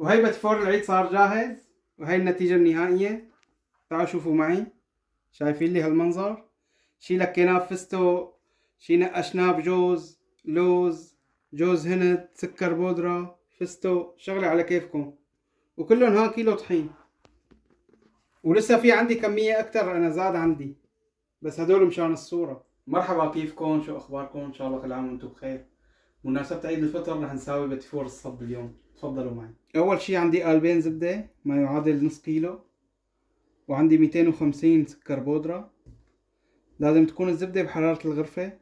وهي بتفور العيد صار جاهز، وهي النتيجة النهائية. تعالوا شوفوا معي، شايفين لي هالمنظر؟ شي لكيناه بفستق، شي نقشناه بجوز، لوز، جوز هند، سكر بودرة، فستق، شغلة على كيفكم. وكلهم ها كيلو طحين. ولسه في عندي كمية أكتر، أنا زاد عندي، بس هدول مشان الصورة. مرحبا، كيفكم؟ شو أخباركم؟ إن شاء الله كل عام وأنتم بخير. بمناسبة عيد الفطر رح نساوي بتفور الصب اليوم. تفضلوا معي. أول شي عندي قالبين زبدة ما يعادل نص كيلو، وعندي 250 سكر بودرة. لازم تكون الزبدة بحرارة الغرفة.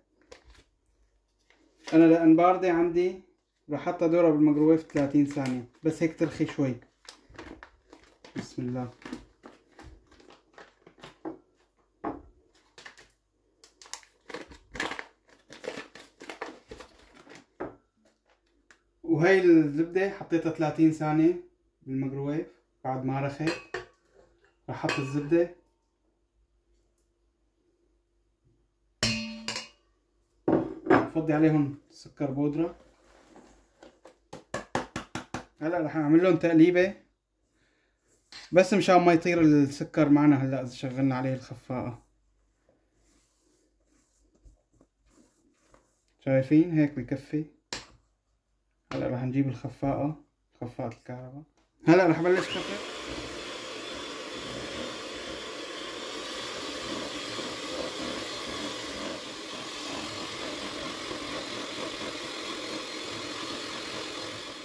أنا لأن باردة عندي رح حط دورها بالميكروويف 30 ثانية، بس هيك ترخي شوي. بسم الله. وهي الزبدة حطيتها 30 ثانية بالميكروويف. بعد ما رخت رح احط الزبدة، فضي عليهم سكر بودرة. هلا رح اعمل لهم تقليبة بس مشان ما يطير السكر معنا. هلا اذا شغلنا عليه الخفاقة، شايفين هيك بكفي. هلا رح نجيب خفاقة الكهرباء. هلا رح بلش خفق.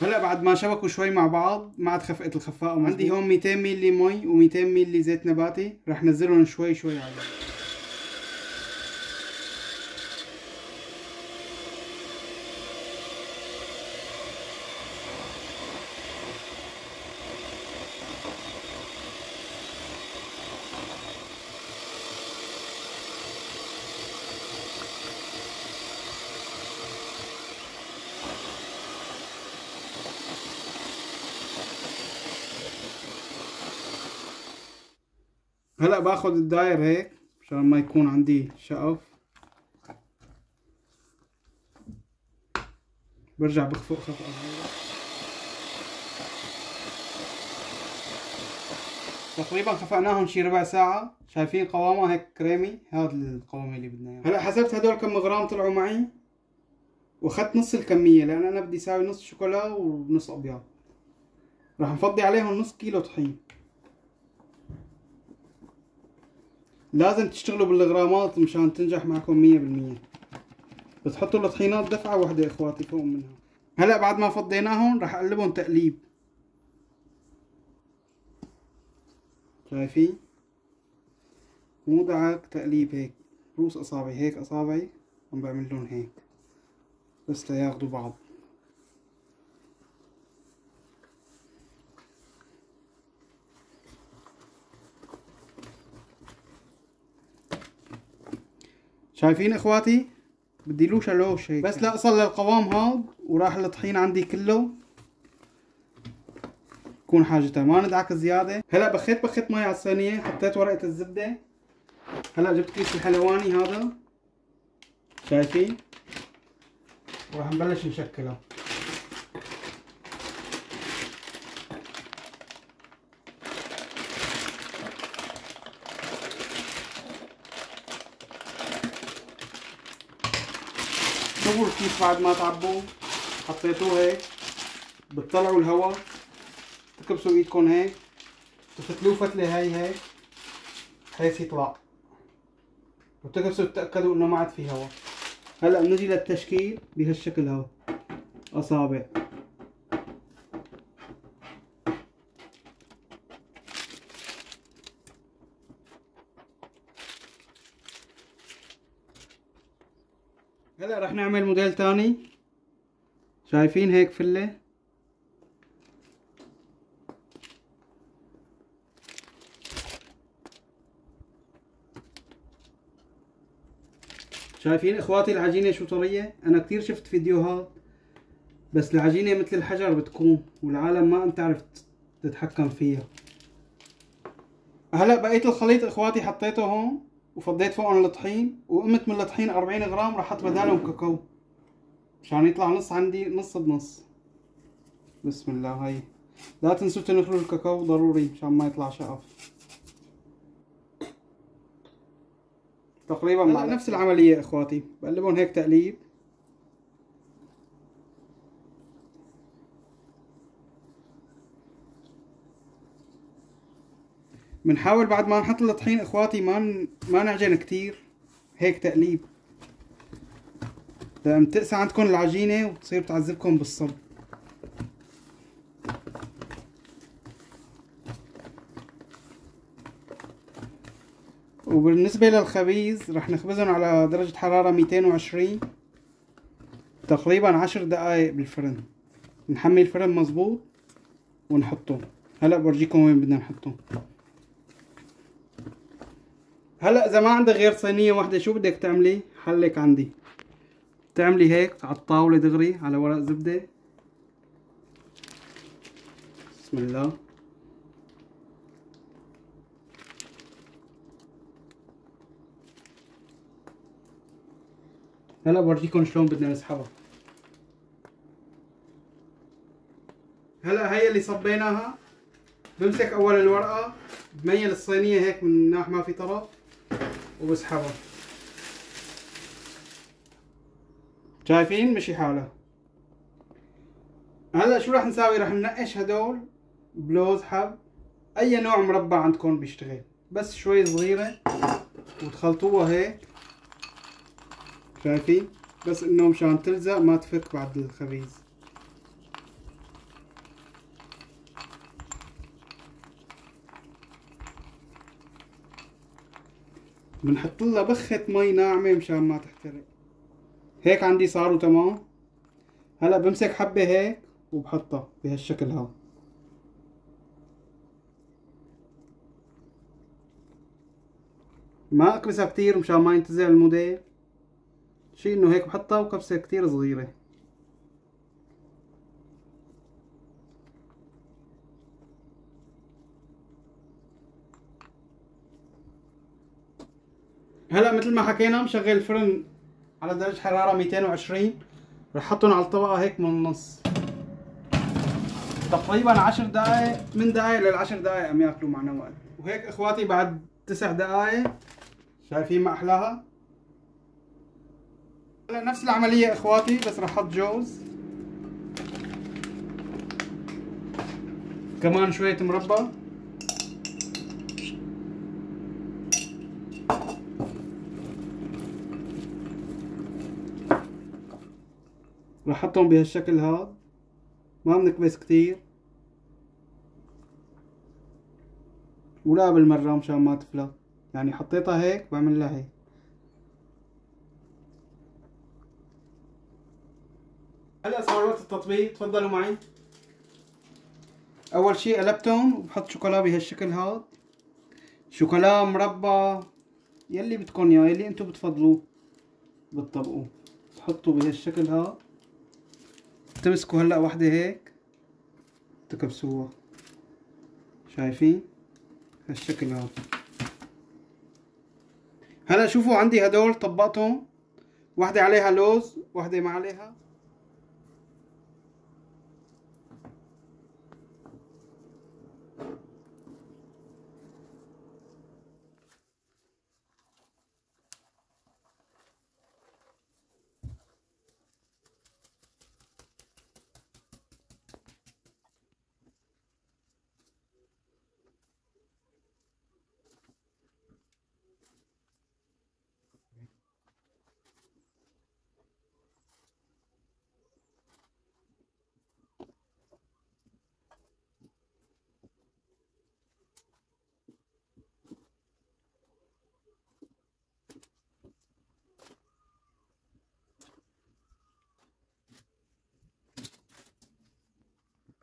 هلا بعد ما شبكوا شوي مع بعض ما عاد خفقت الخفاقة. عندي هون 200 مللي مي و200 مللي زيت نباتي، رح نزلهم شوي شوي عليه. هلا باخذ الداير هيك مشان ما يكون عندي شقف. برجع بخفق خفقة. تقريبا خفقناهم شي ربع ساعة. شايفين قوامه هيك كريمي؟ هذا القوام اللي بدنا اياه. هلا حسبت هدول كم غرام طلعوا معي، واخذت نص الكمية لان انا بدي اساوي نص شوكولا ونص ابيض. راح نفضي عليهم نص كيلو طحين. لازم تشتغلوا بالغرامات مشان تنجح معكم 100%. بتحطوا الطحينات دفعة واحدة اخواتي فوق منها. هلا بعد ما فضيناهم راح اقلبهم تقليب. شايفين؟ مو دعك، تقليب هيك. روس اصابعي هيك، اصابعي عم بعمل لهم هيك بس لياخدوا بعض. شايفين اخواتي؟ بدي له شلوش هيك بس لا اصل للقوام هاد، وراح الطحين عندي كله يكون حاجتها ما ندعك زياده. هلا بخيت مي على الصينيه، حطيت ورقه الزبده. هلا جبت كيس الحلواني هذا، شايفين؟ وراح نبلش نشكله. شوفوا الكيس بعد ما تعبوه حطيتوه هيك، بتطلعوا الهواء، تكبسوا ايدكم هيك، تفتلوه فتله هاي هيك بحيث يطلع، وتكبسوا تتأكدوا انه ما عاد في هواء. هلا بنجي للتشكيل بهالشكل هذا، اصابع. هلا رح نعمل موديل تاني. شايفين هيك فله؟ شايفين اخواتي العجينة شو طرية؟ انا كتير شفت فيديوهات بس العجينة مثل الحجر بتكون، والعالم ما انت تعرف تتحكم فيها. هلا بقيت الخليط اخواتي حطيته هون، وفضيت فوقهم الطحين، وقمت من الطحين 40 غرام راح احط بدالهم كاكاو مشان يطلع نص عندي نص بنص. بسم الله. هاي لا تنسوا تنخلوا الكاكاو ضروري مشان ما يطلع شقف. تقريبا مع نفس العملية اخواتي، بقلبهم هيك تقليب. بنحاول بعد ما نحط الطحين اخواتي ما نعجن كتير، هيك تقليب لأن تقسى عندكم العجينة وتصير تعذبكم بالصب. وبالنسبة للخبيز رح نخبزهم على درجة حرارة 220 تقريبا 10 دقايق بالفرن. نحمي الفرن مظبوط ونحطه. هلا بورجيكم وين بدنا نحطه. هلا اذا ما عندك غير صينية واحدة شو بدك تعملي؟ حلك عندي، تعملي هيك على الطاولة دغري على ورق زبدة. بسم الله. هلا بورجيكم شلون بدنا نسحبها. هلا هي اللي صبيناها. بمسك اول الورقة، بميل الصينية هيك من ناح ما في طرف وبسحبها. شايفين مشي حالها. هلا شو راح نساوي؟ راح ننقش هدول بلوز حب، اي نوع مربى عندكم بيشتغل، بس شوي صغيرة وتخلطوها هيك. شايفين؟ بس انه مشان تلزق ما تفك بعد الخبيز. بنحط لها بخة مي ناعمة مشان ما تحترق. هيك عندي صاروا تمام. هلا بمسك حبة هيك وبحطها بهالشكل هذا. ما اكبسها كتير مشان ما ينتزع الموديل، شي انه هيك بحطها وكبسة كتير صغيرة. هلا مثل ما حكينا مشغل الفرن على درجة حرارة 220. رح احطهم على الطبقة هيك من النص تقريبا 10 دقايق، من دقايق ل10 دقايق عم ياكلوا معنا وقت. وهيك اخواتي بعد 9 دقايق شايفين ما احلاها. هلا نفس العملية اخواتي بس رح احط جوز كمان شوية مربى. رح احطهم بهالشكل هذا، ما بنكبس كتير ولا بالمرة مشان ما تفلت، يعني حطيتها هيك بعمل لها هيك. هلا صار وقت التطبيق، تفضلوا معي. اول شي قلبتهم وبحط شوكولا بهالشكل هذا، شوكولا مربى يلي بدكم اياه، يلي انتم بتفضلوه بتطبقوه. تحطوا بهالشكل هذا، تمسكوا هلا وحده هيك تكبسوها. شايفين هالشكل هذا. هلا شوفوا عندي هدول طبقتهم، وحده عليها لوز وحده ما عليها.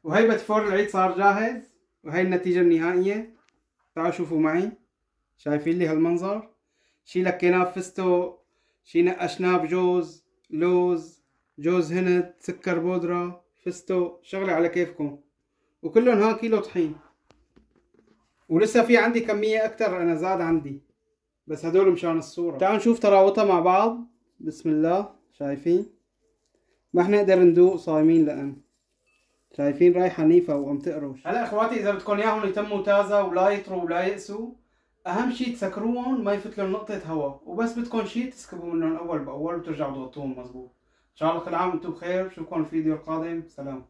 وهي بتفور العيد صار جاهز، وهي النتيجة النهائية. تعالوا شوفوا معي. شايفين لي هالمنظر؟ شي لكيناه بفستق، شي نقشناه بجوز، لوز، جوز هند، سكر بودرة، فستق، شغلة على كيفكم. وكلهم ها كيلو طحين. ولسه في عندي كمية أكتر، أنا زاد عندي، بس هدول مشان الصورة. تعالوا نشوف تراوتها مع بعض. بسم الله. شايفين؟ ما حنقدر ندوق صايمين لأن شايفين رايحة نيفة وعم تقرش. هلا اخواتي اذا بدكم اياهم يتموا تازة ولا يطروا ولا يقسوا، اهم شيء تسكروهم ما يفوت لهم نقطة هواء، وبس بدكم شيء تسكبوا منهم اول باول وترجعوا تغطوهم مزبوط. ان شاء الله كل عام وانتم بخير، بشوفكم الفيديو القادم، سلام.